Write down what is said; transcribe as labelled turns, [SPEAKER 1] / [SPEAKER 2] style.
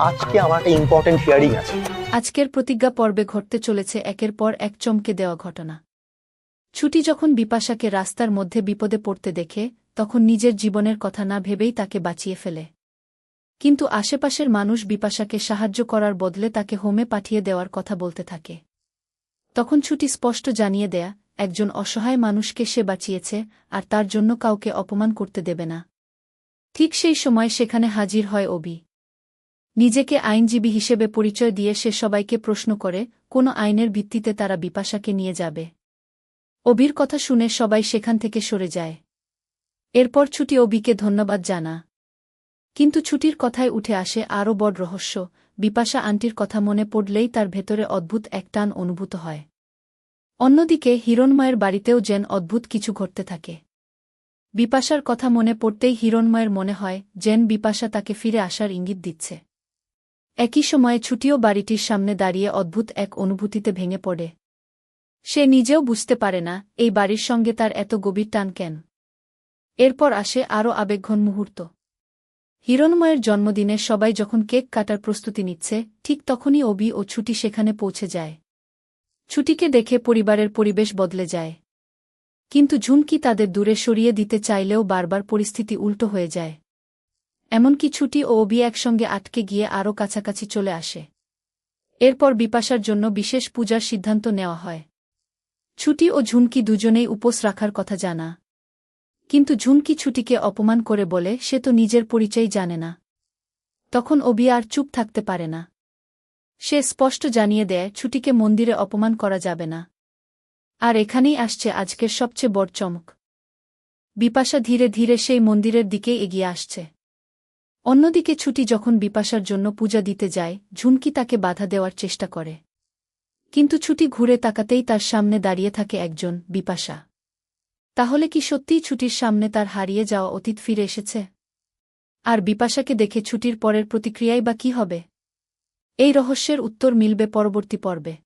[SPEAKER 1] আজকে আমার একটা ইম্পর্টেন্ট হিয়ারিং আছে।
[SPEAKER 2] আজকের প্রতিজ্ঞা পর্বে ঘটতে চলেছে একের পর এক চমকে দেওয়া ঘটনা। ছুটি যখন বিপাশাকে রাস্তার মধ্যে বিপদে পড়তে দেখে তখন নিজের জীবনের কথা না ভেবেই তাকে বাঁচিয়ে ফেলে। কিন্তু আশেপাশের মানুষ বিপাশাকে সাহায্য করার বদলে তাকে হোমে পাঠিয়ে দেওয়ার কথা বলতে থাকে। তখন ছুটি স্পষ্ট জানিয়ে দেয়া একজন অসহায় মানুষকে সে বাঁচিয়েছে আর তার জন্য কাউকে অপমান করতে দেবে না। ঠিক সেই সময় সেখানে হাজির হয় অবি। নিজেকে আইনজীবী হিসেবে পরিচয় দিয়ে সে সবাইকে প্রশ্ন করে কোন আইনের ভিত্তিতে তারা বিপাশাকে নিয়ে যাবে। অবির কথা শুনে সবাই সেখান থেকে সরে যায়। এরপর ছুটি অবিকে ধন্যবাদ জানা। কিন্তু ছুটির কথায় উঠে আসে আরও বড় রহস্য। বিপাশা আন্টির কথা মনে পড়লেই তার ভেতরে অদ্ভুত এক টান অনুভূত হয়। অন্যদিকে হিরণময়ের বাড়িতেও যেন অদ্ভুত কিছু ঘটতে থাকে। বিপাশার কথা মনে পড়তেই হিরণময়ের মনে হয় যেন বিপাশা তাকে ফিরে আসার ইঙ্গিত দিচ্ছে। একই সময়ে ছুটিও বাড়িটির সামনে দাঁড়িয়ে অদ্ভুত এক অনুভূতিতে ভেঙে পড়ে। সে নিজেও বুঝতে পারে না এই বাড়ির সঙ্গে তার এত গভীর টান কেন। এরপর আসে আরও আবেগঘন মুহূর্ত। হিরণময়ের জন্মদিনে সবাই যখন কেক কাটার প্রস্তুতি নিচ্ছে ঠিক তখনই অবি ও ছুটি সেখানে পৌঁছে যায়। ছুটিকে দেখে পরিবারের পরিবেশ বদলে যায়। কিন্তু ঝুমকি তাদের দূরে সরিয়ে দিতে চাইলেও বারবার পরিস্থিতি উল্টো হয়ে যায়। এমনকি ছুটি ও অবি একসঙ্গে আটকে গিয়ে আরও কাছাকাছি চলে আসে। এরপর বিপাশার জন্য বিশেষ পূজার সিদ্ধান্ত নেওয়া হয়। ছুটি ও ঝুমকি দুজনেই উপোস রাখার কথা জানা। কিন্তু ঝুমকি ছুটিকে অপমান করে বলে সে তো নিজের পরিচয় জানে না। তখন অবি আর চুপ থাকতে পারে না। সে স্পষ্ট জানিয়ে দেয় ছুটিকে মন্দিরে অপমান করা যাবে না। আর এখানেই আসছে আজকের সবচেয়ে বড় চমক। বিপাশা ধীরে ধীরে সেই মন্দিরের দিকেই এগিয়ে আসছে। অন্যদিকে ছুটি যখন বিপাশার জন্য পূজা দিতে যায় ঝুমকি তাকে বাধা দেওয়ার চেষ্টা করে। কিন্তু ছুটি ঘুরে তাকাতেই তার সামনে দাঁড়িয়ে থাকে একজন বিপাশা। তাহলে কি সত্যিই ছুটির সামনে তার হারিয়ে যাওয়া অতীত ফিরে এসেছে? আর বিপাশাকে দেখে ছুটির পরের প্রতিক্রিয়াই বা কী হবে? এই রহস্যের উত্তর মিলবে পরবর্তী পর্বে।